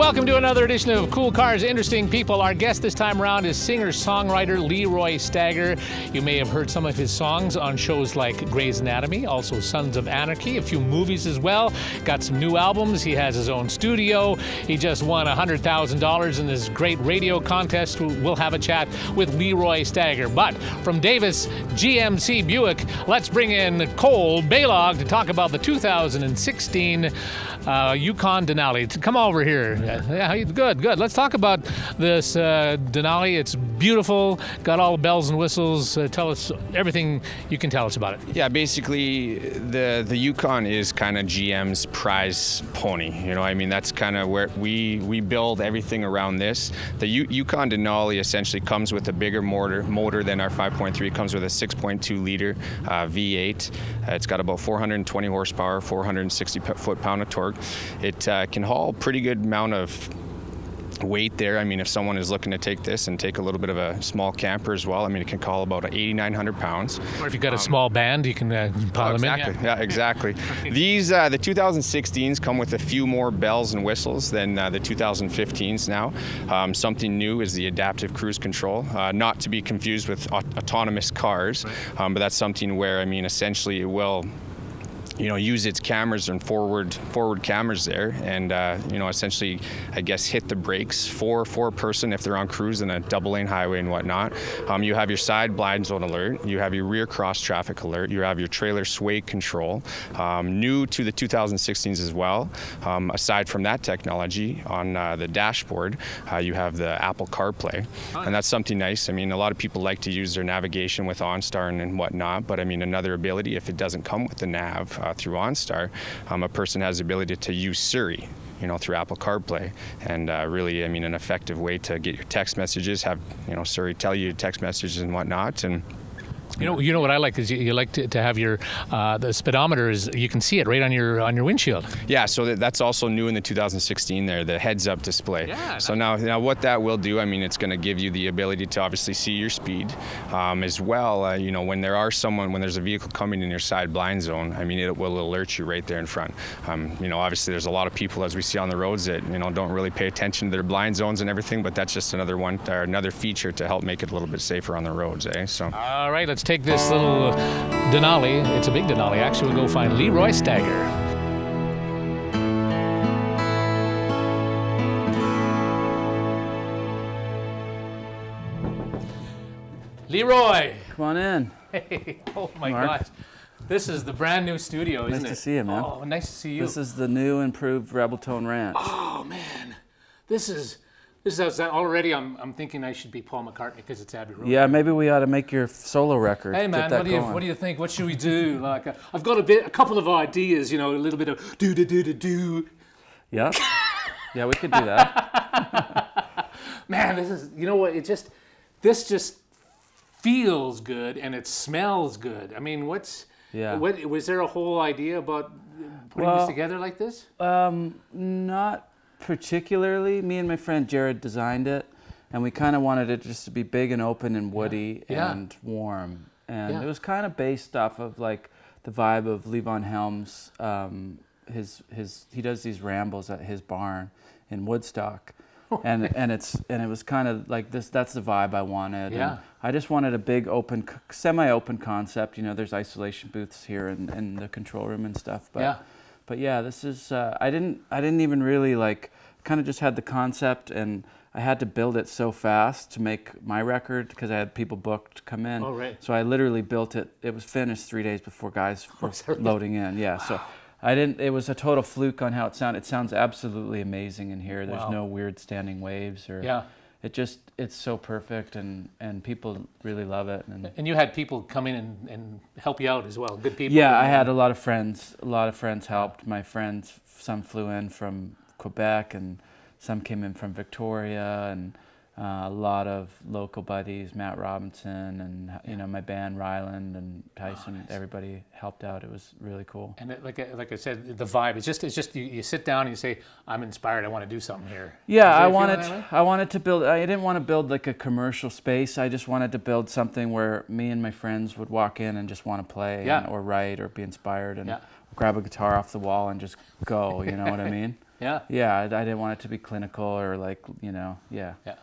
welcome to another edition of Cool Cars, Interesting People. Our guest this time around is singer-songwriter Leeroy Stagger. You may have heard some of his songs on shows like Grey's Anatomy, also Sons of Anarchy, a few movies as well. Got some new albums. He has his own studio. He just won $100,000 in this great radio contest. We'll have a chat with Leeroy Stagger. But from Davis GMC Buick, let's bring in Cole Baylog to talk about the 2016 Yukon Denali. Come over here. Yeah, good. Let's talk about this Denali. It's beautiful, got all the bells and whistles. Tell us everything you can tell us about it. Yeah, basically the Yukon is kind of GM's prize pony. You know, I mean, that's kind of where we build everything around this. The Yukon Denali essentially comes with a bigger motor than our 5.3. It comes with a 6.2 liter V8. It's got about 420 horsepower, 460 foot-pound of torque. It can haul a pretty good amount of weight there. I mean, if someone is looking to take this and take a little bit of a small camper as well, I mean, it can haul about 8,900 pounds. Or if you've got a small band, you can pile them in. Yeah, exactly. These, the 2016s come with a few more bells and whistles than the 2015s now. Something new is the adaptive cruise control, not to be confused with autonomous cars, but that's something where, I mean, essentially it will, you know, use its cameras and forward cameras there, and you know, essentially, I guess, hit the brakes for a person if they're on cruise in a double-lane highway and whatnot. You have your side blind zone alert, you have your rear cross traffic alert, you have your trailer sway control. New to the 2016s as well. Aside from that technology, on the dashboard, you have the Apple CarPlay, and that's something nice. I mean, a lot of people like to use their navigation with OnStar and whatnot, but I mean, another ability, if it doesn't come with the nav through OnStar, a person has the ability to use Siri, you know, through Apple CarPlay, and really, I mean, an effective way to get your text messages, have, you know, Siri tell you text messages and whatnot. And you know what I like is you like to have your the speedometer is, you can see it right on your windshield. Yeah, so that's also new in the 2016 there, the heads-up display. Yeah, so now what that will do, I mean, it's going to give you the ability to obviously see your speed as well. You know, when there's a vehicle coming in your side blind zone, I mean, it will alert you right there in front. You know, obviously there's a lot of people, as we see on the roads, that, you know, don't really pay attention to their blind zones and everything, but that's just another feature to help make it a little bit safer on the roads, eh? So. All right, let's take this little Denali. It's a big Denali. Actually, we'll go find Leeroy Stagger. Leeroy! Come on in. Hey, oh my gosh. This is the brand new studio, isn't it? Nice to see you, man. Oh, nice to see you. This is the new improved Rebel Tone Ranch. Oh, man. This is already, I'm thinking I should be Paul McCartney because it's Abbey Road. Yeah, maybe we ought to make your solo record. Hey, man, what do you think? What should we do? Like, I've got a couple of ideas, you know, a little bit of do. Yeah. Yeah, we could do that. Man, this is, you know what, this just feels good and it smells good. I mean, was there a whole idea about putting this together like this? Not particularly. Me and my friend Jared designed it, and we kind of wanted it just to be big and open and woody and warm. And it was kind of based off of like the vibe of Levon Helm's. He does these rambles at his barn in Woodstock. And it was kind of like this. That's the vibe I wanted. Yeah. And I just wanted a big open, semi-open concept. You know, there's isolation booths here in the control room and stuff. But yeah, this is. I didn't even really like. Kind of just had the concept, and I had to build it so fast to make my record because I had people booked to come in. Oh, right. So I literally built it. It was finished 3 days before guys were loading in. Yeah. Wow. So. It was a total fluke on how it sounded. It sounds absolutely amazing in here. There's no weird standing waves or it's so perfect, and people really love it. And you had people come in and help you out as well, good people? Yeah, I had a lot of friends. A lot of friends helped. My friends, some flew in from Quebec and some came in from Victoria, and a lot of local buddies, Matt Robinson, and you know, my band Ryland and Tyson. Nice. Everybody helped out. It was really cool. And like I said, the vibe. It's just you sit down and you say, "I'm inspired. I want to do something here." Yeah, I wanted to build. I didn't want to build like a commercial space. I just wanted to build something where me and my friends would walk in and just want to play or write or be inspired and grab a guitar off the wall and just go. You know what I mean? Yeah. Yeah, I didn't want it to be clinical or like, you know, yeah. Yeah.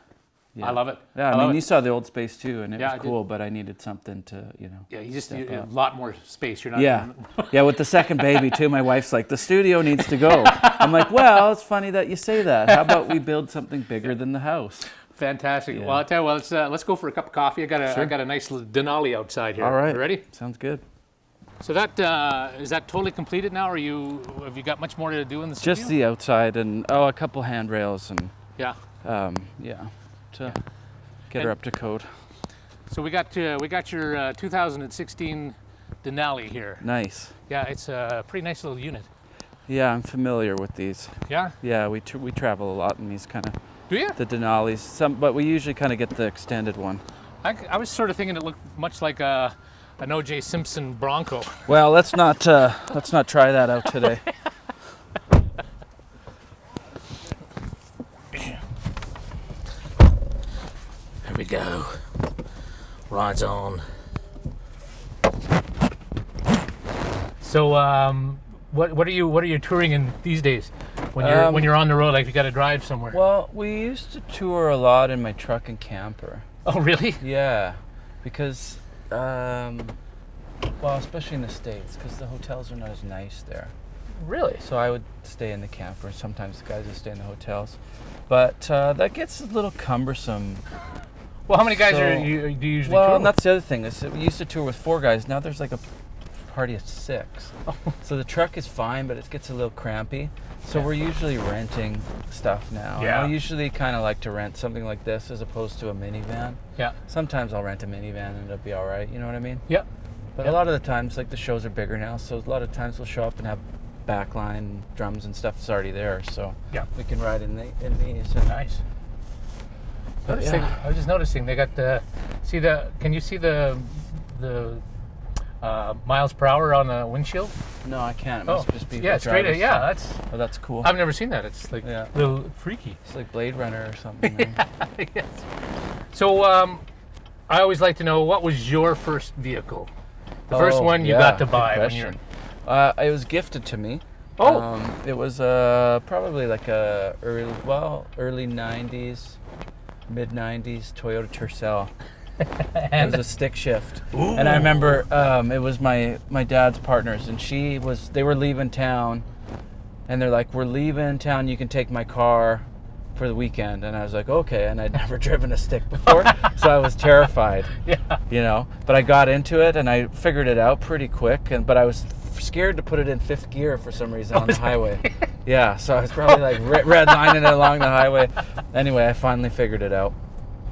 Yeah. I love it. Yeah, I mean, you saw the old space too, and it was I cool, but I needed something to, you know. Yeah, you just need a lot more space. You're not. Yeah, yeah. With the second baby too, my wife's like, the studio needs to go. I'm like, well, it's funny that you say that. How about we build something bigger than the house? Fantastic. Yeah. Well, I'll tell you what, let's go for a cup of coffee. I got a nice little Denali outside here. All right. You ready? Sounds good. So that is that totally completed now, or have you got much more to do in the studio? Just the outside and a couple handrails and yeah, to get her up to code. So we got your 2016 Denali here. Nice. Yeah, it's a pretty nice little unit. Yeah, I'm familiar with these. Yeah. Yeah, we travel a lot in these kind of. Do you? The Denalis, but we usually kind of get the extended one. I was sort of thinking it looked much like an O.J. Simpson Bronco. Well, let's not try that out today. Here we go. Rides on. So, what are you touring in these days? When you're on the road, like you got to drive somewhere. Well, we used to tour a lot in my truck and camper. Oh, really? Yeah, because well, especially in the States, because the hotels are not as nice there. Really? So I would stay in the camper. Sometimes the guys would stay in the hotels, but that gets a little cumbersome. Well, how many guys do you usually tour Well, with? and that's the other thing. Is that we used to tour with 4 guys. Now there's like a party of 6. So the truck is fine, but it gets a little crampy. So we're usually renting stuff now. Yeah. I usually kind of like to rent something like this as opposed to a minivan. Yeah. Sometimes I'll rent a minivan and it'll be all right. You know what I mean? Yeah. But a lot of the times, like the shows are bigger now, so a lot of times we'll show up and have backline drums and stuff that's already there. So we can ride in these. And nice. But I was just noticing they got can you see the miles per hour on the windshield? No, I can't. It must just be yeah, straight. That's. Oh, that's cool. I've never seen that. It's like a little freaky. It's like Blade Runner or something. Yes. So I always like to know, what was your first vehicle? The first one you got to buy when you're. It was gifted to me. Oh. It was probably like a early '90s, mid '90s Toyota Tercel. It was a stick shift. Ooh. And I remember it was my dad's partners, and they were leaving town, and they're like, we're leaving town, you can take my car for the weekend. And I was like, okay. And I'd never driven a stick before, so I was terrified. Yeah. You know, but I got into it and I figured it out pretty quick, but I was scared to put it in 5th gear for some reason on the highway. Yeah, so I was probably like redlining it along the highway. Anyway, I finally figured it out.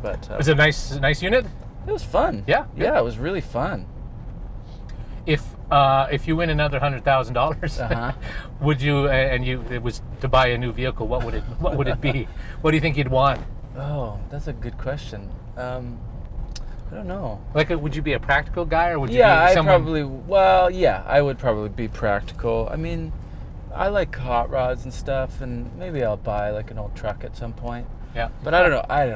But was it a nice unit? It was fun. Yeah, yeah, it was really fun. If you win another $100,000, would you? It was to buy a new vehicle. What would it be? What do you think you'd want? Oh, that's a good question. I don't know. Like, would you be a practical guy, or would you? Yeah, be someone... I would probably be practical. I mean, I like hot rods and stuff, and maybe I'll buy like an old truck at some point. Yeah. But I don't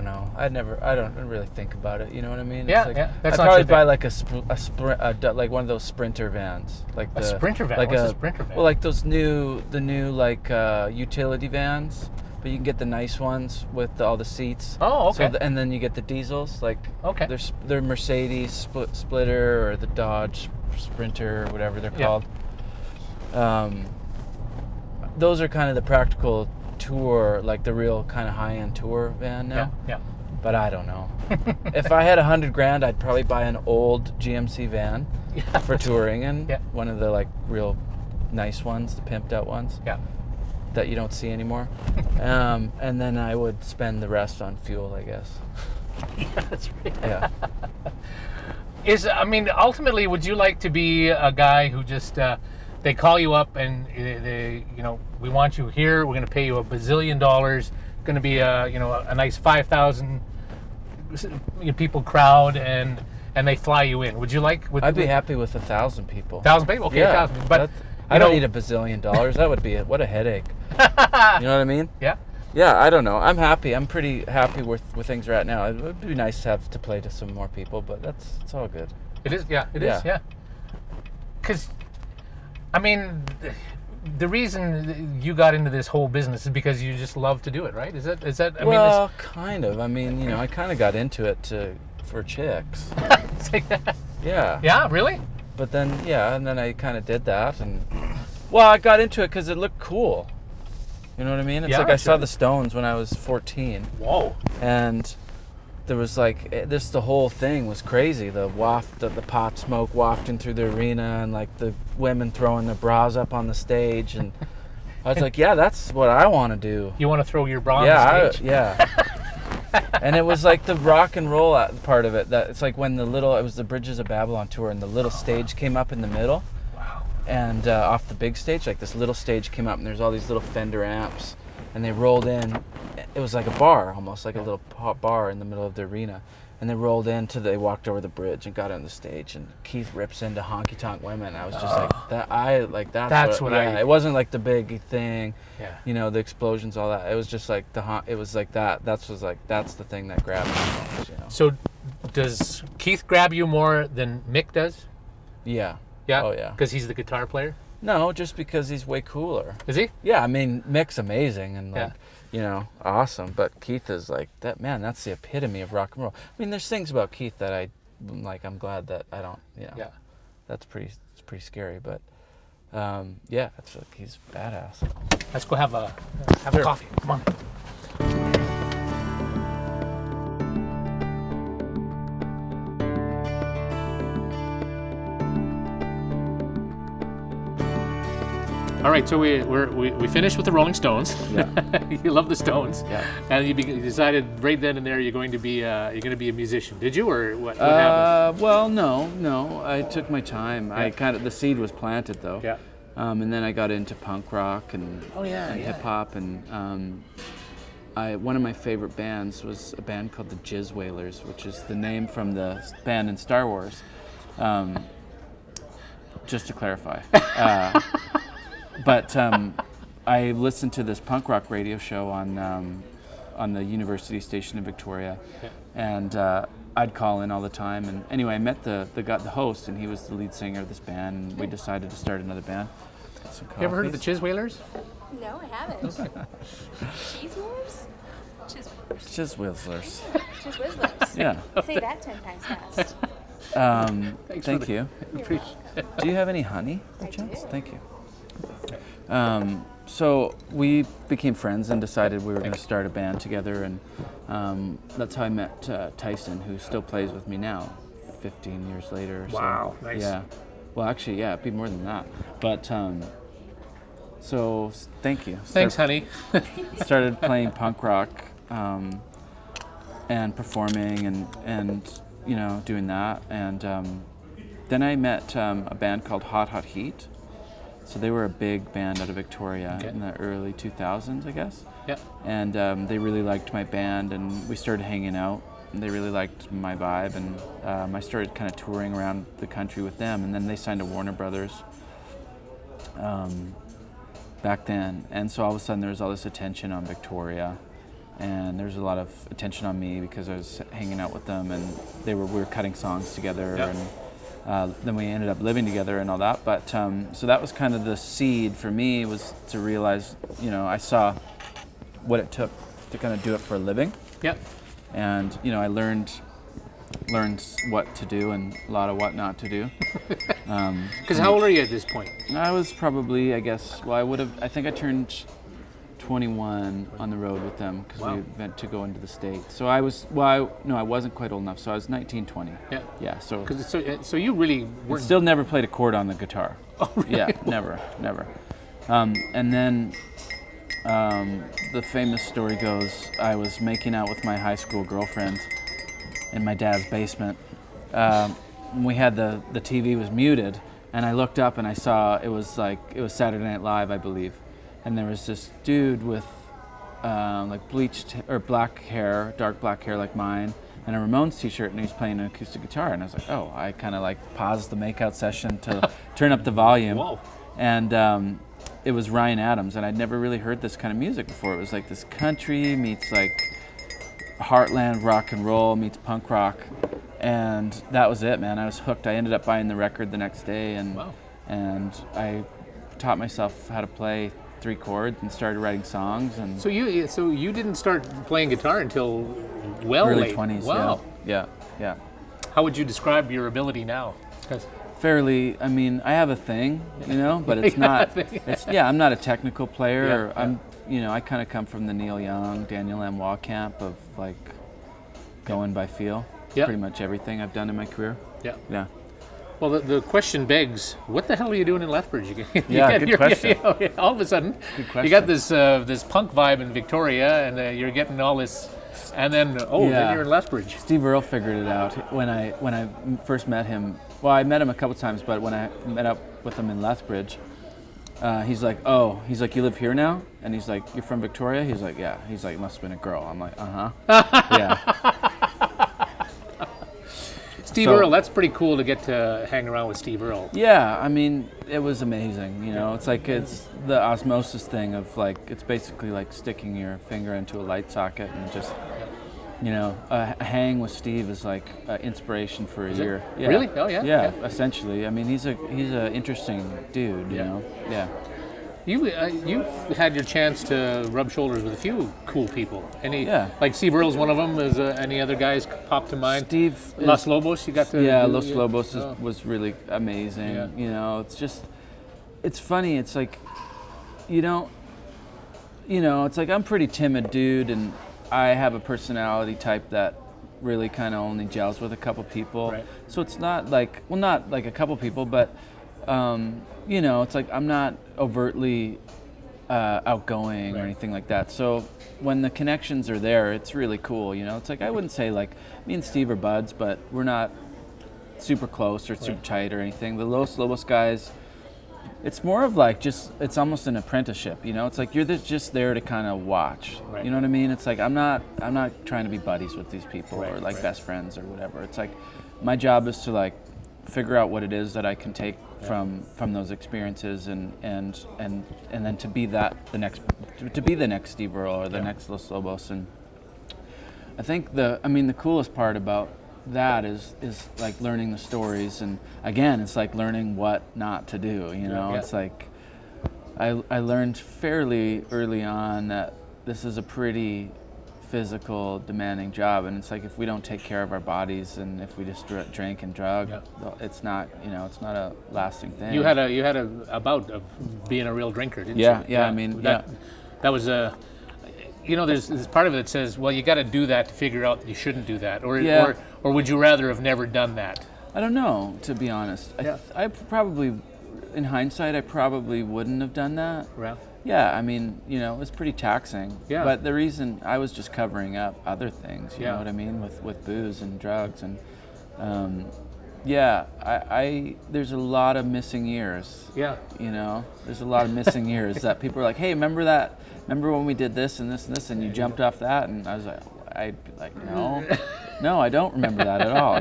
know. I don't really think about it. You know what I mean? Yeah, it's like, yeah. That's I'd probably buy like like one of those Sprinter vans. Like a Sprinter van? What's a Sprinter van? Well, like the new like utility vans, but you can get the nice ones with all the seats. Oh, okay. So and then you get the diesels, like they're Mercedes Splitter or the Dodge Sprinter or whatever they're called. Those are kind of the practical tour, like the real kind of high-end tour van now. Yeah. But I don't know. If I had $100,000, I'd probably buy an old GMC van for touring, and one of the like real nice ones, the pimped out ones. Yeah. That you don't see anymore. And then I would spend the rest on fuel, I guess. Yeah, that's right. Yeah. Ultimately, would you like to be a guy who just they call you up and we want you here. We're going to pay you $1 bazillion. Going to be a nice 5,000 people crowd, and they fly you in. Would you like? I'd be happy with 1,000 people. 1,000 people, okay, 1,000. But I don't need $1 bazillion. That would be it. What a headache. You know what I mean? Yeah. Yeah, I don't know. I'm happy. I'm pretty happy with things right now. It would be nice to have to play to some more people, but it's all good. It is. Yeah. It is. Yeah. Because. the reason you got into this whole business is because you just love to do it, right? Is that? I well, kind of. I mean, you know, I kind of got into it for chicks. Yeah. Yeah, really? But then, yeah, and then I kind of did that, and well, I got into it because it looked cool. You know what I mean? It's like I saw the Stones when I was 14. Whoa. And there was like the whole thing was crazy. The waft, the pot smoke wafting through the arena, and like the women throwing their bras up on the stage, and I was like, yeah, that's what I want to do. You want to throw your bra on the stage? And it was like the rock and roll part of it. That it's like when it was the Bridges of Babylon tour, and the little stage came up in the middle. Wow. And off the big stage, like this little stage came up, and there's all these little Fender amps, and they rolled in. It was like a bar, almost like a little bar in the middle of the arena. And they rolled they walked over the bridge and got on the stage, and Keith rips into Honky Tonk Women. I was just that's what it wasn't like the big thing, you know, the explosions, all that. It was just like it was like that. That's the thing that grabbed me most, you know. So does Keith grab you more than Mick does? Yeah. Yeah? Oh, yeah. Because he's the guitar player? No, just because he's way cooler. Is he? Yeah, I mean, Mick's amazing and like, you know, awesome. But Keith is like that, man, that's the epitome of rock and roll. I mean, there's things about Keith that I'm glad that I don't, you know. Yeah. It's pretty scary, but yeah, he's badass. Let's go have a coffee. Come on. All right, so we finished with the Rolling Stones. Yeah. You love the Stones. Yeah. And you decided right then and there you're going to be a musician. Did you, or what happened? Well, no. I took my time. Yeah. The seed was planted though. Yeah. And then I got into punk rock and hip hop, and one of my favorite bands was a band called the Jizz Whalers, which is the name from the band in Star Wars. Just to clarify. But I listened to this punk rock radio show on the university station in Victoria, and I'd call in all the time. And anyway, I met the host, and he was the lead singer of this band, and we decided to start another band. You ever heard of the Jizz Whalers? No, I haven't. Cheese Wars? Jizz Whalers. Jizz Whistlers. Yeah. Say that 10 times fast. Thank you. Do you have any honey, by chance? Thank you. So we became friends and decided we were going to start a band together, and that's how I met Tyson, who still plays with me now, 15 years later. Wow, nice. Yeah. Well, actually, yeah, it'd be more than that. But so thank you. Thanks, honey. Started playing punk rock and performing and you know, doing that, and then I met a band called Hot Hot Heat. So they were a big band out of Victoria in the early 2000s, I guess. Yeah. And they really liked my band, and we started hanging out. And they really liked my vibe, and I started kind of touring around the country with them. And then they signed to Warner Brothers back then. And so all of a sudden there was all this attention on Victoria, and there was a lot of attention on me because I was hanging out with them, and we were cutting songs together. Yeah. And then we ended up living together and all that. But so that was kind of the seed for me, was to realize, you know, I saw what it took to kind of do it for a living. Yep. And, you know, I learned what to do and a lot of what not to do. Because how old are you at this point? I was probably, I guess, I think I turned 21 on the road with them because we went to go into the States. So I wasn't quite old enough, so I was 19, 20. Yeah. Yeah, so you really weren't... Still never played a chord on the guitar. Oh, really? Yeah, never. And then the famous story goes, I was making out with my high school girlfriend in my dad's basement. We had the TV was muted, and I looked up and I saw it was Saturday Night Live, I believe. And there was this dude with like bleached or black hair, dark black hair like mine, and a Ramones t-shirt, and he was playing an acoustic guitar. And I was like, oh, I kind of like paused the makeout session to turn up the volume. Whoa. And it was Ryan Adams, and I'd never really heard this kind of music before. It was like this country meets like heartland rock and roll meets punk rock, and that was it, man. I was hooked. I ended up buying the record the next day, and I taught myself how to play 3 chords and started writing songs. And So you didn't start playing guitar until well early late. 20s. Wow. Yeah. How would you describe your ability now? 'Cause- Fairly. I mean, I have a thing, but it's You have not. a thing. I'm not a technical player. Yeah, I'm. I kind of come from the Neil Young, Daniel M. Waugh camp of like going by feel. Yeah. Pretty much everything I've done in my career. Yeah. Yeah. Well, the question begs, what the hell are you doing in Lethbridge? Good question. All of a sudden, Good question. you got this punk vibe in Victoria, and you're getting all this, and then then you're in Lethbridge. Steve Earle figured it out when I first met him. Well, I met him a couple times, but when I met up with him in Lethbridge, he's like, you live here now? And he's like, you're from Victoria? He's like, yeah. He's like, must have been a girl. I'm like, yeah. Steve Earle, that's pretty cool to get to hang around with Steve Earle. Yeah, I mean, it was amazing. It's like it's the osmosis thing of like it's basically like sticking your finger into a light socket and just a hang with Steve is like inspiration for a year. Yeah. Really? Oh yeah. Yeah, essentially. I mean, he's a interesting dude. Yeah. You had your chance to rub shoulders with a few cool people. Like Steve Earle's one of them. Is any other guys pop to mind? Steve Los Lobos. You got to. Yeah, Los Lobos was really amazing. Yeah. It's funny. It's like, it's like I'm a pretty timid dude, and I have a personality type that really kind of only gels with a couple people. Right. So it's not like a couple people, but it's like I'm not overtly outgoing or anything like that. So when the connections are there, it's really cool. It's like I wouldn't say like me and Steve are buds, but we're not super close or super tight or anything. The Los Lobos guys, it's more of like it's almost an apprenticeship. It's like you're just there to kind of watch. Right. You know what I mean? It's like I'm not trying to be buddies with these people or like best friends or whatever. It's like my job is to like figure out what it is that I can take from those experiences and then to be the next Steve Earle or the next Los Lobos. And I think the coolest part about that is like learning the stories, and again it's like learning what not to do. It's like I learned fairly early on that this is a pretty physical, demanding job, and it's like if we don't take care of our bodies and if we just drink and drug, it's not it's not a lasting thing. You had a bout of being a real drinker, didn't you? Yeah. I mean, that was a. There's part of it that says, well, you got to do that to figure out that you shouldn't do that, or would you rather have never done that? I don't know, to be honest. I probably, in hindsight, I probably wouldn't have done that. Right. Yeah, I mean, it was pretty taxing. Yeah. But the reason I was just covering up other things, you know what I mean, with booze and drugs, and there's a lot of missing years. Yeah. There's a lot of missing years that people are like, hey, remember that? Remember when we did this and this and this, and you jumped off that? And I was like, I'd be like, no, I don't remember that at all.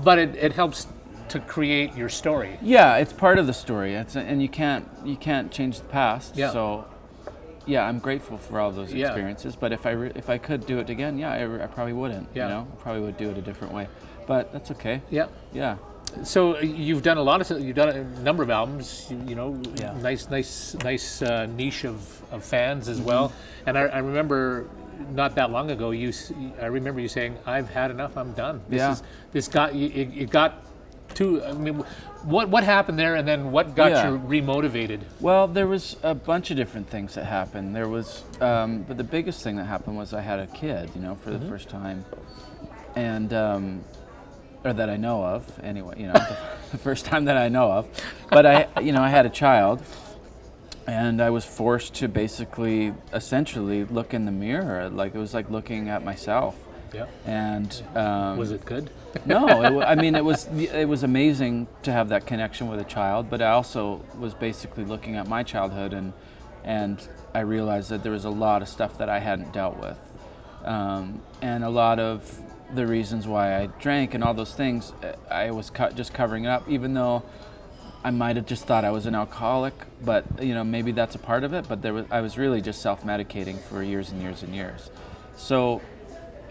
But it helps to create your story. Yeah, it's part of the story. And you can't change the past. Yeah. So, I'm grateful for all those experiences. But if I could do it again, I probably wouldn't. Yeah. I probably would do it a different way. But that's okay. Yeah. Yeah. So you've done a number of albums. Nice niche of fans as well. And I remember not that long ago I remember you saying, "I've had enough. I'm done." It got too. I mean, what happened there, and then what got you remotivated? Well, there was a bunch of different things that happened. There was, but the biggest thing that happened was I had a kid, for the first time, and or that I know of, anyway. The first time that I know of. But I had a child, and I was forced to basically, essentially, look in the mirror. Like it was like looking at myself. Yeah. And was it good? No, it was amazing to have that connection with a child, but I also was basically looking at my childhood, and I realized that there was a lot of stuff that I hadn't dealt with, and a lot of the reasons why I drank and all those things, I was just covering it up, even though I might have just thought I was an alcoholic, but maybe that's a part of it, but I was really just self-medicating for years and years and years. So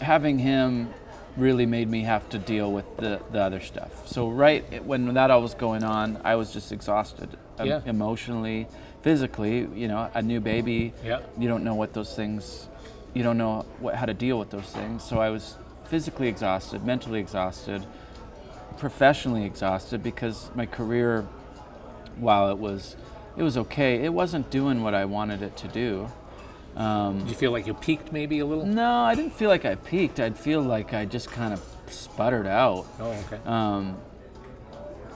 having him really made me have to deal with the other stuff. So when that all was going on, I was just exhausted, emotionally, physically. You know, a new baby. Yeah. You don't know what those things. You don't know how to deal with those things. So I was physically exhausted, mentally exhausted, professionally exhausted, because my career, while it was okay, it wasn't doing what I wanted it to do. Did you feel like you peaked maybe a little? No, I didn't feel like I peaked. I'd feel like I just kind of sputtered out. Oh, okay.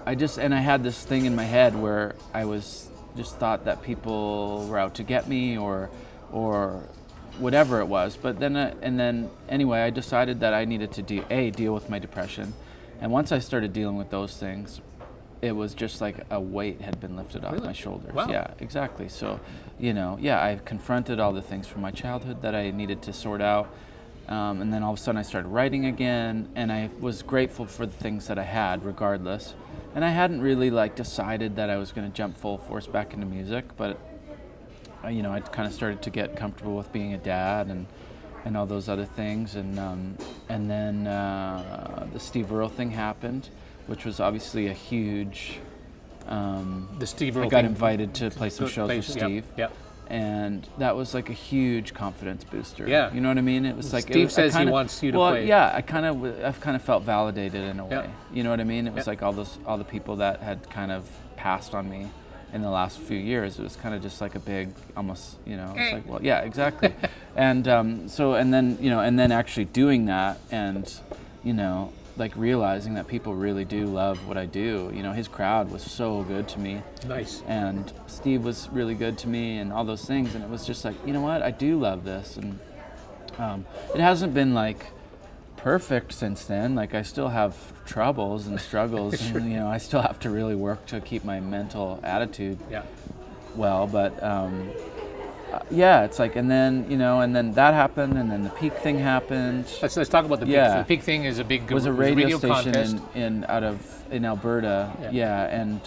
I had this thing in my head where I just thought that people were out to get me or whatever it was. But then anyway, I decided that I needed to deal with my depression. And once I started dealing with those things, it was just like a weight had been lifted off my shoulders. Wow. Yeah, exactly. So, I confronted all the things from my childhood that I needed to sort out. And then all of a sudden I started writing again, and I was grateful for the things that I had regardless. And I hadn't really decided that I was going to jump full force back into music, but I kind of started to get comfortable with being a dad and all those other things. And then the Steve Earle thing happened, which was obviously a huge. The Steve Earle. I got invited to play some shows with Steve. Yep. And that was like a huge confidence booster. Yeah. You know what I mean? It was like Steve says he wants you to play. Yeah, I've kind of felt validated in a way. You know what I mean? It was like all the people that had kind of passed on me in the last few years. It was kind of just like a big, almost, it's like, well, yeah, exactly. And then actually doing that, and realizing that people really do love what I do. His crowd was so good to me. Nice. And Steve was really good to me, and all those things. And it was just like, you know what, I do love this. And it hasn't been perfect since then. I still have troubles and struggles, sure. And I still have to really work to keep my mental attitude well. But it's like, and then that happened, and then the Peak thing happened. Let's talk about the Peak. The Peak thing is it was a radio station contest in Alberta. And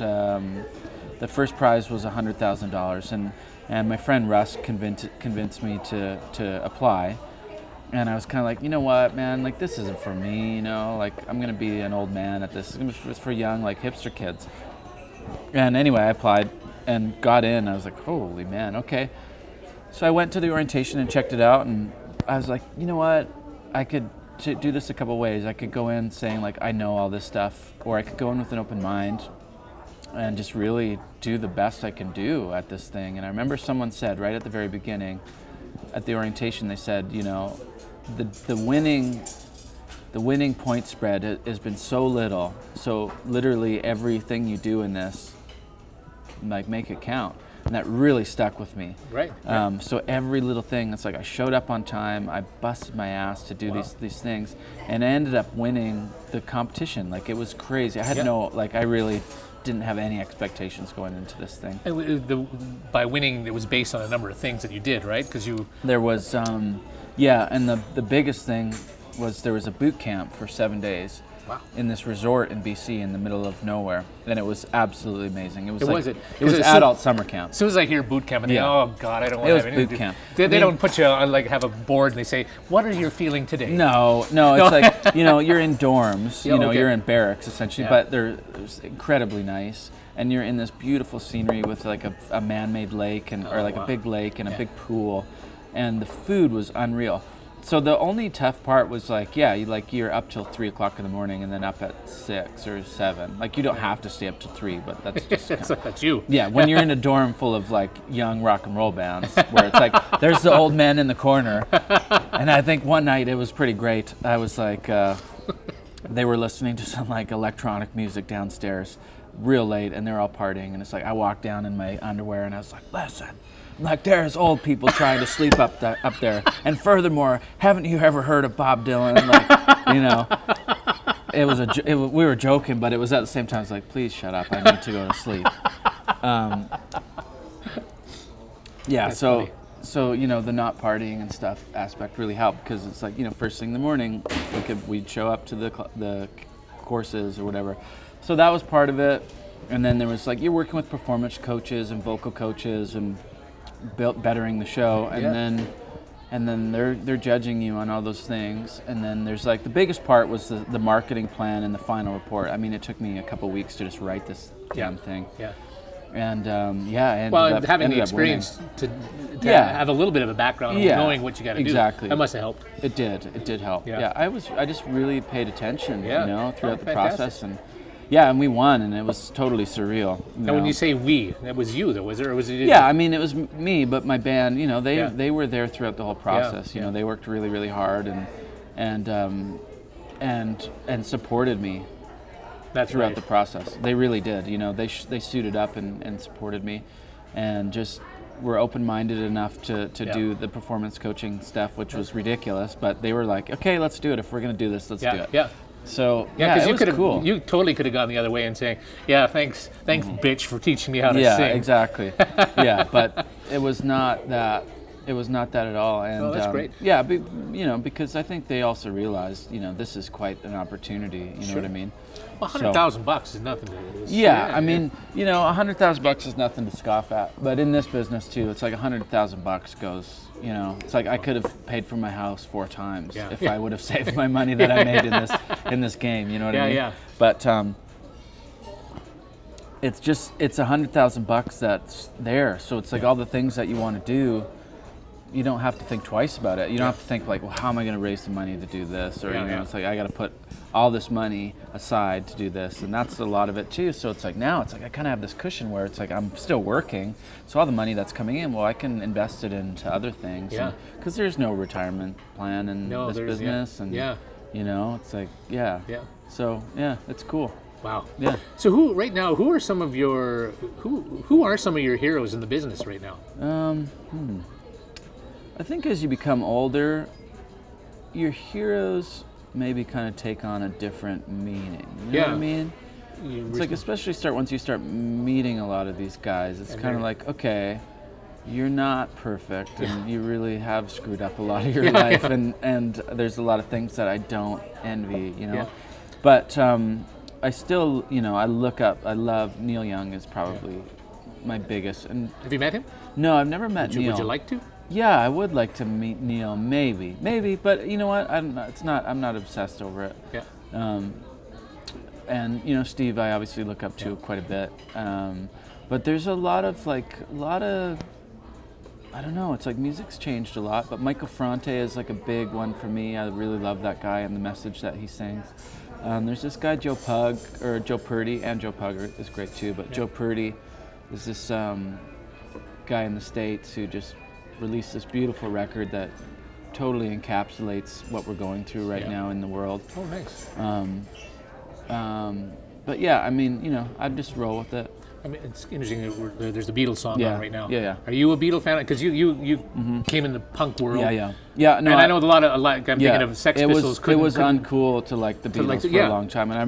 the first prize was $100,000, and my friend Russ convinced me to apply. And I was kind of like, you know what, man, this isn't for me, I'm going to be an old man at this. It's for young, hipster kids. And anyway, I applied and got in. I was like, holy man, okay. So I went to the orientation and checked it out, and I was like, you know what, I could do this a couple ways. I could go in saying, I know all this stuff, or I could go in with an open mind and just really do the best I can do at this thing. And I remember someone said right at the very beginning, at the orientation, they said, the winning point spread has been so little, so literally everything you do in this, make it count. And that really stuck with me. Right. So every little thing, it's like I showed up on time, I busted my ass to do these things, and I ended up winning the competition. It was crazy. I had I really didn't have any expectations going into this thing. By winning, it was based on a number of things that you did, right? Because there was, and the biggest thing was there was a boot camp for 7 days. Wow. In this resort in BC in the middle of nowhere, and it was absolutely amazing. It was it adult summer camp. As soon as I hear boot camp, I think, oh God, I don't want to have anything. It was boot camp. They don't put you on have a board and they say, what are you feeling today? No, it's you're in dorms, you're in barracks essentially, but they're incredibly nice, and you're in this beautiful scenery with a man-made lake or a big lake and a big pool, and the food was unreal. So the only tough part was you're up till 3 o'clock in the morning and then up at 6 or 7. You don't have to stay up till 3, but that's just that's you. Yeah, when you're in a dorm full of young rock and roll bands, where it's there's the old man in the corner. And I think one night it was pretty great. I was they were listening to some electronic music downstairs, real late, and they're all partying. And it's I walked down in my underwear and I was like, listen. There's old people trying to sleep up there, and furthermore, haven't you ever heard of Bob Dylan? It was we were joking, but it was at the same time. It's please shut up. I need to go to sleep. That's so funny. So the not partying and stuff aspect really helped, because it's first thing in the morning we'd show up to the courses or whatever. So that was part of it, and then there was you're working with performance coaches and vocal coaches and bettering the show, and and then they're judging you on all those things, and then there's like the biggest part was the marketing plan and the final report. I mean, it took me a couple weeks to just write this damn thing. Yeah. And I well, ended having up the experience to Yeah. have a little bit of a background of Yeah, knowing what you got to do, exactly. that must have helped. It did help. Yeah. I just really paid attention, Yeah. you know, throughout Oh, the fantastic. process, and we won, and it was totally surreal. And when you say we, that was you, though, was it? Or was it? Yeah, I mean, it was me, but my band, you know, Yeah. they were there throughout the whole process. You know, they worked really, really hard and supported me That's throughout right. the process. They really did. You know, they suited up and supported me, and just were open-minded enough to do the performance coaching stuff, which was ridiculous. But they were like, okay, let's do it. If we're gonna do this, let's do it. Yeah. So Yeah, because it you was could have, cool. you totally could have gone the other way and saying, "Yeah, thanks, bitch, for teaching me how to Yeah, sing." exactly. Yeah, but it was not that. It was not that at all. And that's great. Yeah, you know, because I think they also realized, you know, this is quite an opportunity. You know what I mean? Well, $100,000 is nothing to. Yeah, I mean, you know, $100,000 is nothing to scoff at. But in this business too, it's like $100,000 goes. You know, it's like I could have paid for my house 4 times if I would have saved my money that I made in this game. You know what I mean? Yeah. But it's $100,000 that's there. So it's like all the things that you want to do, you don't have to think twice about it. You don't have to think like, well, how am I going to raise the money to do this? Or you know, it's like I got to put all this money aside to do this, and that's a lot of it too. So it's like now it's like I kind of have this cushion where it's like I'm still working, so all the money that's coming in, well, I can invest it into other things. Yeah. Because there's no retirement plan in this business, and you know, it's like Yeah. So yeah, it's cool. Wow. Yeah. So who are some of your heroes in the business right now? I think as you become older, your heroes maybe kind of take on a different meaning. You know what I mean? It's like especially once you start meeting a lot of these guys, it's kind of like, okay, you're not perfect, and you really have screwed up a lot of your life, and there's a lot of things that I don't envy, you know. Yeah. But I still, you know, I love Neil Young is probably my biggest. And Have you met him? no, I've never met Neil. Would you like to? Yeah, I would like to meet Neil, maybe, but you know what? I'm not obsessed over it. Yeah. And you know, Steve, I obviously look up to quite a bit. But there's a lot of I don't know. It's like music's changed a lot, but Michael Fronte is like a big one for me. I really love that guy and the message that he sings. There's this guy Joe Purdy, and Joe Pug is great too. But Joe Purdy is this guy in the States who just released this beautiful record that totally encapsulates what we're going through right now in the world. Oh, nice. But yeah, I mean, you know, I'd just roll with it. I mean, it's interesting that there's the Beatles song on right now. Yeah. Are you a Beatles fan? Because you came in the punk world. Yeah. No, and I know a lot. I'm thinking of Sex Pistols. It was uncool to like the Beatles for a long time, and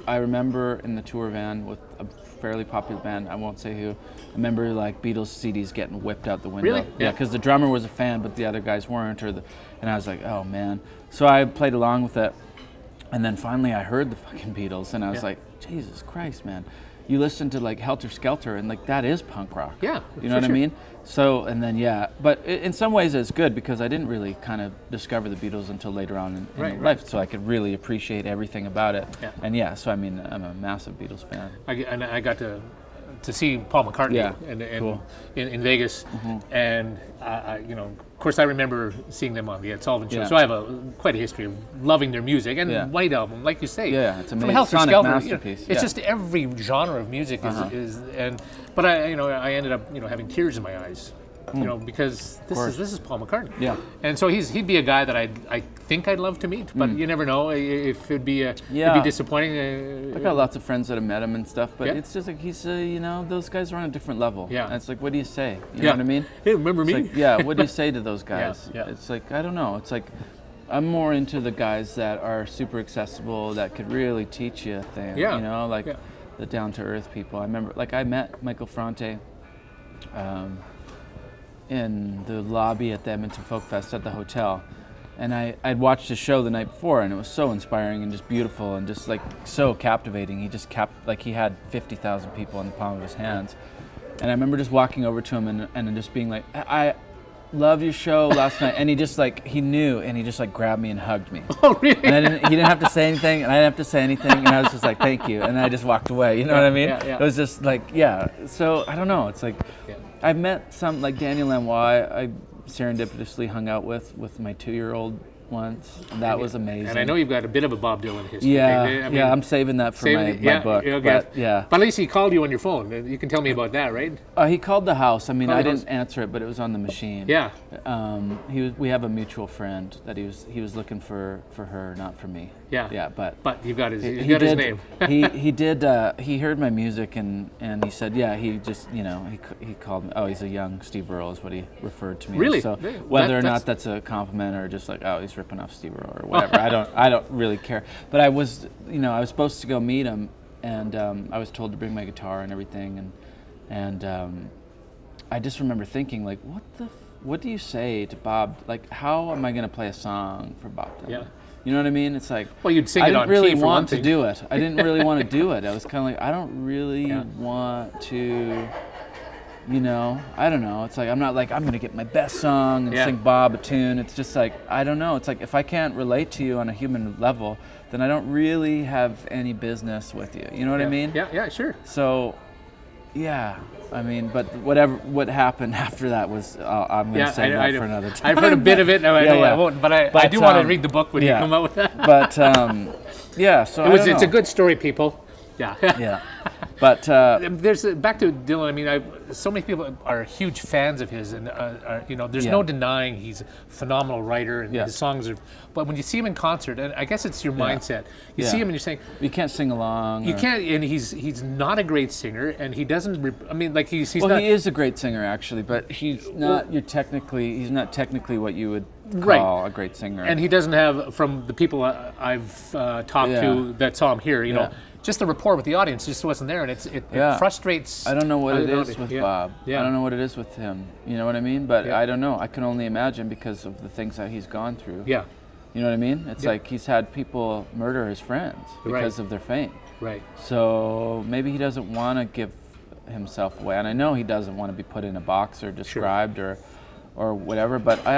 I remember in the tour van with a fairly popular band. I won't say who. I remember like Beatles CDs getting whipped out the window. Really? Yeah, because the drummer was a fan, but the other guys weren't, and I was like, oh man. So I played along with it, and then finally I heard the fucking Beatles, and I was like, Jesus Christ, man. You listen to like Helter Skelter, and like that is punk rock. Yeah, you know what I mean. So and then but in some ways it's good because I didn't really kind of discover the Beatles until later on in life, so I could really appreciate everything about it. Yeah. And so I mean I'm a massive Beatles fan. I got to see Paul McCartney in Vegas, and you know, of course, I remember seeing them on the Ed Sullivan Show. So I have quite a history of loving their music and White Album, like you say. Yeah, it's amazing. From Helter Sonic Skelter, masterpiece. You know, it's just every genre of music but I ended up having tears in my eyes. You know, because this is Paul McCartney. Yeah. And so he'd be a guy that I think I'd love to meet, but you never know if it'd be disappointing. I got lots of friends that have met him and stuff, but it's just like he's you know, those guys are on a different level. Yeah. And it's like, what do you say? You know what I mean? Hey, remember me? Like, what do you say to those guys? Yeah. It's like, I don't know. It's like I'm more into the guys that are super accessible, that could really teach you a thing. You know, like the down to earth people. I remember, like, I met Michael Fronte in the lobby at the Edmonton Folk Fest at the hotel, and I'd watched his show the night before, and it was so inspiring and just beautiful and just like so captivating. He just he had 50,000 people in the palm of his hands, and I remember just walking over to him and just being like, Love your show last night. And he just like, he knew, and he just like grabbed me and hugged me. Oh, really? And he didn't have to say anything, and I didn't have to say anything, and I was just like, thank you. And then I just walked away, you know what I mean? Yeah. It was just like, yeah. So I don't know, it's like, I met some, like Daniel Lanois, I serendipitously hung out with my 2-year-old once, and that was amazing. And I know you've got a bit of a Bob Dylan history. Yeah, I'm saving that for my book. Okay. But, yeah. But at least he called you on your phone. You can tell me about that, right? He called the house. I mean, I didn't answer it, but it was on the machine. Yeah. We have a mutual friend that he was looking for her, not for me. Yeah. Yeah, but you've got his his name. he heard my music and he said, yeah, he just, he called me, oh, he's a young Steve Earle is what he referred to me. Really? So whether or not that's a compliment or just like, oh, he's ripping off Steve Earle or whatever, I don't really care. But I was supposed to go meet him, and I was told to bring my guitar and everything, and I just remember thinking, like, what do you say to Bob? Like, how am I going to play a song for Bob Dylan? Yeah. You know what I mean? It's like, well, you'd sing it on key for one thing. I didn't really want to do it. I didn't really want to do it. I was kind of like, I don't really want to, I don't know. It's like, I'm not like, I'm going to get my best song and sing Bob a tune. It's just like, I don't know. It's like, if I can't relate to you on a human level, then I don't really have any business with you. You know what I mean? Yeah, sure. So, yeah. I mean, but what happened after that was, I'm going to say that for another time. I've heard a bit of it. No, I won't. But I do want to read the book when you come out with that. But yeah, so it's a good story, people. Yeah. Yeah. But there's back to Dylan. I mean, so many people are huge fans of his, and there's no denying he's a phenomenal writer, and his songs are. But when you see him in concert, and I guess it's your mindset. You see him and you're saying you can't sing along. You can't, and he's not a great singer, and he doesn't. I mean, like he's well, not. He is a great singer actually, but he's not. He's not technically what you would call a great singer. And he doesn't have, from the people I've talked to that saw him here, just the rapport with the audience just wasn't there, and it frustrates. I don't know what it is with Bob. Yeah. I don't know what it is with him. You know what I mean? But I don't know. I can only imagine because of the things that he's gone through. Yeah. You know what I mean? It's like he's had people murder his friends because of their fame. Right. So maybe he doesn't want to give himself away, and I know he doesn't want to be put in a box or described or whatever. But I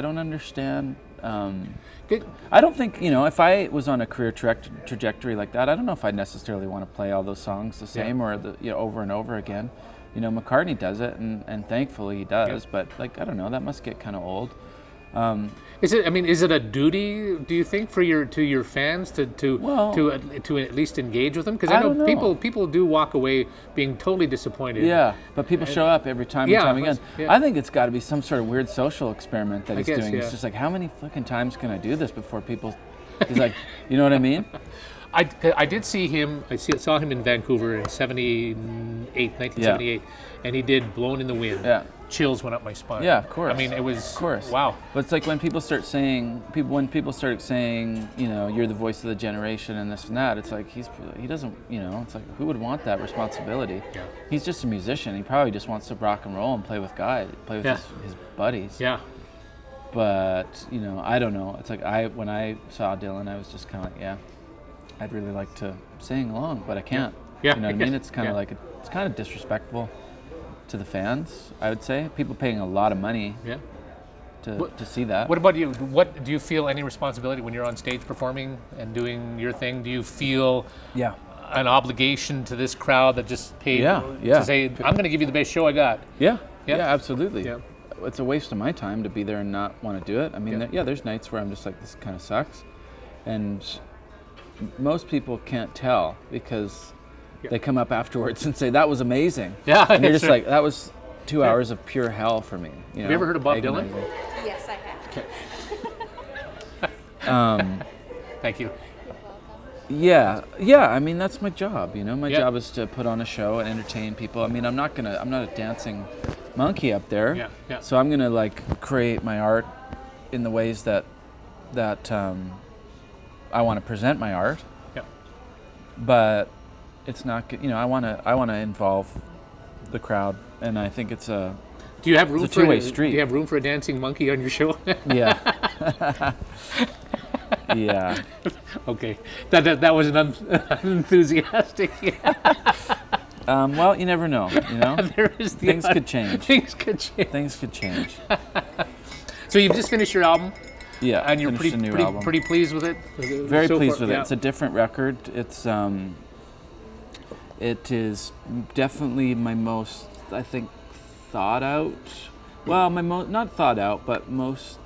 don't understand. I don't think, if I was on a career trajectory like that, I don't know if I'd necessarily want to play all those songs the same or over and over again. McCartney does it, and thankfully he does. Yeah. But I don't know, that must get kind of old. Is it a duty, do you think, to your fans to at least engage with them? Because I know people do walk away being totally disappointed. Yeah, but people show up every time and time again. Yeah. I think it's got to be some sort of weird social experiment that he's doing. Yeah. It's just like, how many fucking times can I do this before people? He's like, you know what I mean? I did see him. Saw him in Vancouver in 1978, and he did "Blown in the Wind." Yeah. Chills went up my spine. Yeah, of course. I mean, it was. Of course. Wow. But it's like when people start saying, you're the voice of the generation and this and that. It's like he doesn't, it's like, who would want that responsibility? Yeah. He's just a musician. He probably just wants to rock and roll and play with his buddies. Yeah. But I don't know. It's like when I saw Dylan, I was just kind of like, I'd really like to sing along, but I can't. Yeah. You know what I mean? It's kind of like it's kind of disrespectful to the fans, I would say. People paying a lot of money to see that. What about you? What do you feel any responsibility when you're on stage performing and doing your thing? Do you feel an obligation to this crowd that just paid to say, I'm going to give you the best show I got? Yeah, absolutely. Yeah. It's a waste of my time to be there and not want to do it. I mean, there's nights where I'm just like, this kind of sucks. And most people can't tell because they come up afterwards and say, that was amazing. Yeah. And you're just like, that was 2 hours of pure hell for me. Have you ever heard of Bob Dylan? Yes, I have. Okay. Thank you. Yeah. I mean, that's my job. My job is to put on a show and entertain people. I mean, I'm not a dancing monkey up there. Yeah. So I'm gonna create my art in the ways that I want to present my art. Yeah. But it's not good. I want to involve the crowd, and I think it's a. Do you have room for a two-way street? Do you have room for a dancing monkey on your show? Yeah. Yeah. Okay. That was an unenthusiastic. Well, you never know. Things could change. Things could change. Things could change. So you've just finished your album, Yeah, and you're finished a new album. pretty pleased with it. Very so pleased far? with Yeah. it. It's a different record. It is definitely my most, I think, thought out. Well, not thought out, but most.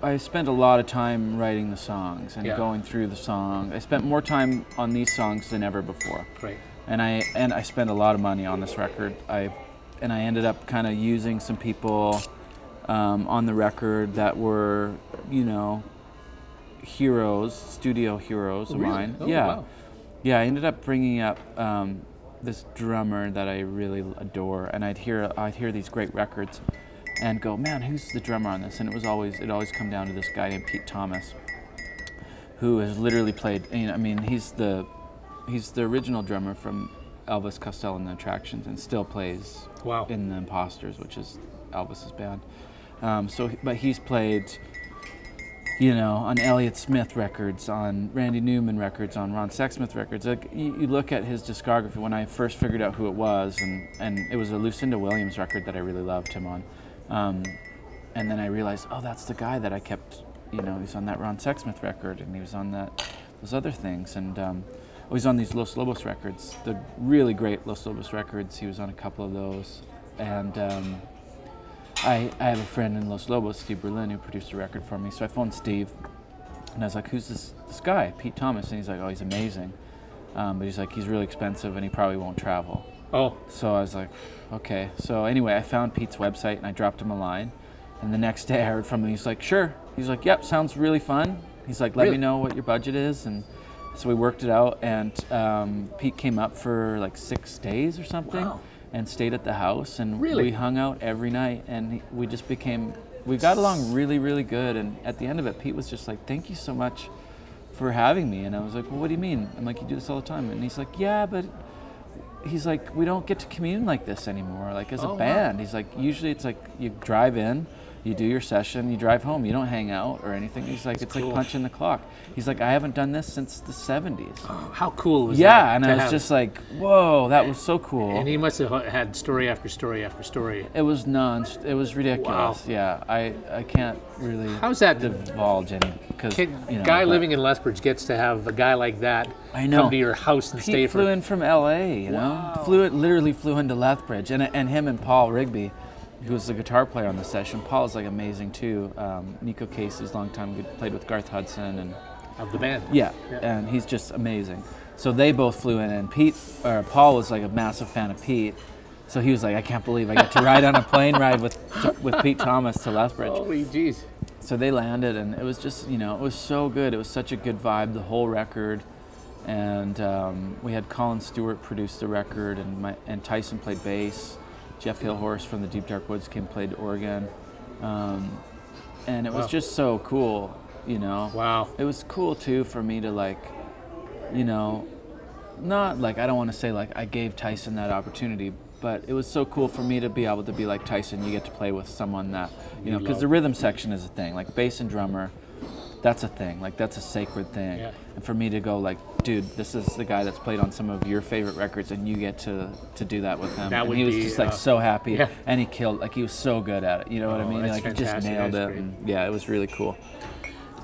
I spent a lot of time writing the songs and going through the song. I spent more time on these songs than ever before. Right. And I spent a lot of money on this record. I ended up kind of using some people on the record that were, you know, heroes, studio heroes of mine. Oh, yeah. wow. Yeah, I ended up bringing up this drummer that I really adore, and I'd hear these great records and go, man, who's the drummer on this? And it always come down to this guy named Pete Thomas, who has literally played, I mean, he's the original drummer from Elvis Costello and the Attractions, and still plays in the Imposters, which is Elvis's band. But he's played, you know, on Elliott Smith records, on Randy Newman records, on Ron Sexsmith records. Like, you look at his discography. When I first figured out who it was, and it was a Lucinda Williams record that I really loved him on, and then I realized, oh, that's the guy that I kept, you know, he's on that Ron Sexsmith record, and he was on those other things, and he was on these Los Lobos records, the really great Los Lobos records. He was on a couple of those, and I have a friend in Los Lobos, Steve Berlin, who produced a record for me. So I phoned Steve, and I was like, who's this guy, Pete Thomas? And he's like, oh, he's amazing. But he's like, he's really expensive, and he probably won't travel. Oh. So I was like, okay. So anyway, I found Pete's website, and I dropped him a line. And the next day I heard from him. He's like, sure. He's like, yep, sounds really fun. He's like, let me know what your budget is. And so we worked it out, and Pete came up for like 6 days or something. Wow. And stayed at the house, and we hung out every night, and we got along really, really good. And at the end of it, Pete was just like, thank you so much for having me. And I was like, well, what do you mean? I'm like, you do this all the time. And he's like, yeah, but he's like, we don't get to commune like this anymore, like as a band. He's like, usually it's like you drive in, you do your session, you drive home, you don't hang out or anything. He's like, it's like punching the clock. He's like, I haven't done this since the 70s. Oh, how cool was that? Yeah, and I was just like, whoa, that was so cool. And he must have had story after story after story. It was it was ridiculous. Wow. Yeah, I can't really How's that divulge any, because, you know, guy living in Lethbridge gets to have a guy like that come to your house and stay Pete flew in from L.A., you know? Literally flew into Lethbridge, and him and Paul Rigby, who was the guitar player on the session. Paul's like amazing too. Nico Casey's long time played with Garth Hudson and of the band. Yeah, and he's just amazing. So they both flew in, and Paul was like a massive fan of Pete. So he was like, I can't believe I got to ride on a plane ride with Pete Thomas to Lethbridge. Holy jeez. So they landed, and it was just, you know, it was so good. It was such a good vibe, the whole record. And we had Colin Stewart produce the record, and Tyson played bass. Jeff Hillhorse from the Deep Dark Woods played organ. And it was just so cool, you know. Wow. It was cool too for me to, like, you know, not like, I don't want to say like I gave Tyson that opportunity, but it was so cool for me to be able to be like, Tyson, you get to play with someone that, you know, because the rhythm section is a thing, like bass and drummer, that's a thing, like that's a sacred thing. Yeah. And for me to go like, dude, this is the guy that's played on some of your favorite records, and you get to do that with him. And he was just like so happy, and he killed, like he was so good at it, you know what I mean? Like he just nailed it, and yeah, it was really cool.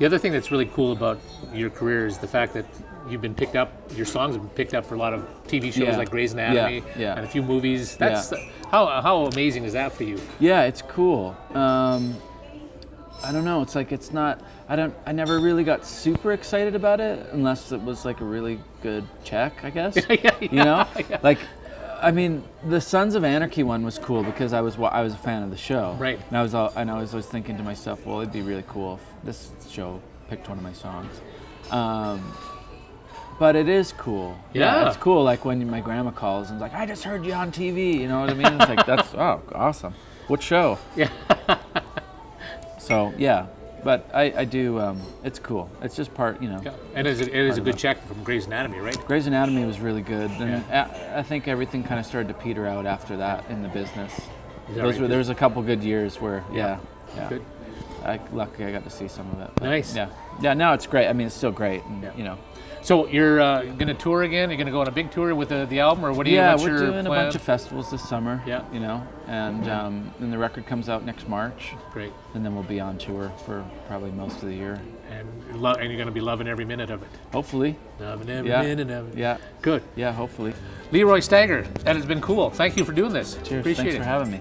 The other thing that's really cool about your career is the fact that you've been picked up, your songs have been picked up for a lot of TV shows like Grey's Anatomy and a few movies. That's how amazing is that for you? Yeah, it's cool. I don't know, it's like, it's not, I never really got super excited about it unless it was like a really good check, I guess. You know? Like, I mean, the Sons of Anarchy one was cool because I was a fan of the show. Right. And I was always thinking to myself, well, it'd be really cool if this show picked one of my songs. But it is cool. Yeah, it's cool. Like when my grandma calls and is like, I just heard you on TV. You know what I mean? It's like, that's awesome. What show? Yeah. So yeah, but I do. It's cool. It's just part, you know. Yeah. And it is a good check from Grey's Anatomy, right? Grey's Anatomy was really good. And I think everything kind of started to peter out after that in the business. There was a couple good years where, yeah. Good. luckily I got to see some of it. But Nice. Yeah. Yeah. Now it's great. I mean, it's still great. And, you know. So you're going to tour again? You're going to go on a big tour with the album, or what do you? Yeah, what's we're your doing plan? a bunch of festivals this summer. Yeah. You know, and then the record comes out next March. Great. And then we'll be on tour for probably most of the year. And you're going to be loving every minute of it. Hopefully. Loving every minute of it. Yeah. Good. Yeah, hopefully. Leeroy Stagger, that has been cool. Thank you for doing this. Cheers. Appreciate Thanks it. for having me.